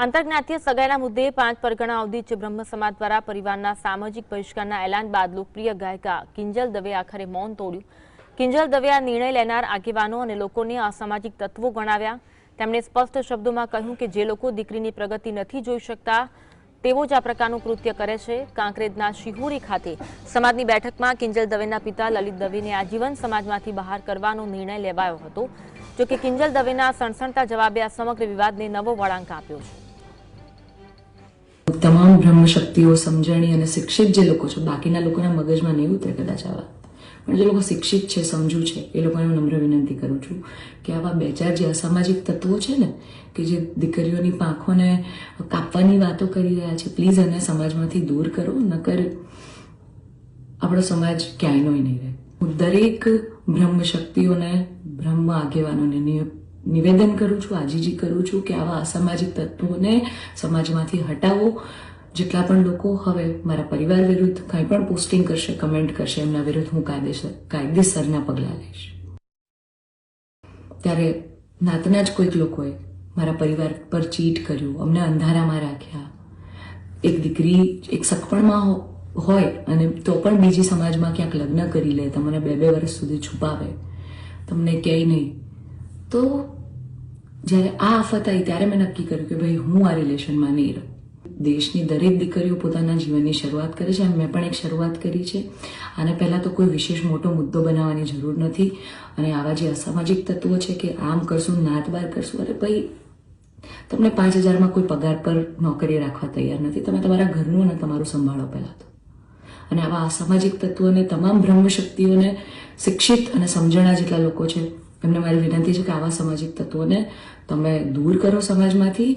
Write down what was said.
આંતરજ્ઞાતીય સગાઈના મુદ્દે 5 પરગણા અવધિચ બ્રહ્મ સમાજ દ્વારા પરિવારના સામાજિક બહિષ્કારના એલાન બાદ લોકપ્રિય ગાયિકા કિંજલ દવે આખરે મૌન તોડ્યું। કિંજલ દવે આ નિર્ણય લેનાર આગેવાનો અને લોકોને અસામાજિક તત્વો ગણાવ્યા। તેમણે સ્પષ્ટ શબ્દોમાં કહ્યું કે જે લોકો દીકરીની પ્રગતિ નથી જોઈ શકતા તેઓ જ આ પ્રકારનું કૃત્ય કરે છે। કાંકરેજના શિહોરી ખાતે સમાજની બેઠકમાં કિંજલ દવેના પિતા લલિત દવેને આજીવન સમાજમાંથી બહાર કરવાનો નિર્ણય લેવાયો હતો। જો કે કિંજલ દવેના સણસણતા જવાબે આ સમગ્ર વિવાદને નવો વળાંક આપ્યો છે। તમામ બ્રહ્મ શક્તિઓ સમજણી અને શિક્ષિત જે લોકો છે, બાકીના લોકોના મગજમાં નહીં ઉતરે કદાચ આવા, પણ જે લોકો શિક્ષિત છે, સમજુ છે, એ લોકોને નમ્ર વિનંતી કરું છું કે આવા બે ચાર જે અસામાજિક તત્વો છે ને, કે જે દીકરીઓની પાંખોને કાપવાની વાતો કરી રહ્યા છે, પ્લીઝ એને સમાજમાંથી દૂર કરો, નકર આપણો સમાજ ક્યાંયનો નહીં રહે। હું દરેક બ્રહ્મ શક્તિઓને, બ્રહ્મ આગેવાનોને નિવેદન કરું છું, આજીજી કરું છું કે આવા અસામાજિક તત્વોને સમાજમાંથી હટાવો। જેટલા પણ લોકો હવે મારા પરિવાર વિરુદ્ધ કંઈ પણ પોસ્ટિંગ કરશે, કમેન્ટ કરશે, એમના વિરુદ્ધ હું કાયદેસરના પગલાં લઈશ। ત્યારે નાતના જ કોઈક લોકોએ મારા પરિવાર પર ચીટ કર્યું, અમને અંધારામાં રાખ્યા। એક દીકરી એક સગપણમાં હોય અને તો પણ બીજી સમાજમાં ક્યાંક લગ્ન કરી લે, તમને 2-2 વર્ષ સુધી છુપાવે, તમને ક્યાંય નહીં। તો જ્યારે આ આફત આવી ત્યારે મેં નક્કી કર્યું કે ભાઈ હું આ રિલેશનમાં નહીં રહું। દેશની દરેક દીકરીઓ પોતાના જીવનની શરૂઆત કરે છે, મેં પણ એક શરૂઆત કરી છે। આને પહેલાં તો કોઈ વિશેષ મોટો મુદ્દો બનાવવાની જરૂર નથી। અને આવા જે અસામાજિક તત્વો છે કે આમ કરશું, નાત બાર કરશું, અરે ભાઈ તમને 5000માં કોઈ પગાર પર નોકરી રાખવા તૈયાર નથી, તમે તમારા ઘરનું અને તમારું સંભાળો પહેલાં તો। અને આવા અસામાજિક તત્વોને, તમામ બ્રહ્મ શક્તિઓને, શિક્ષિત અને સમજણા જેટલા લોકો છે, એમને મારી વિનંતી છે કે આવા સામાજિક તત્વોને તમે દૂર કરો સમાજમાંથી।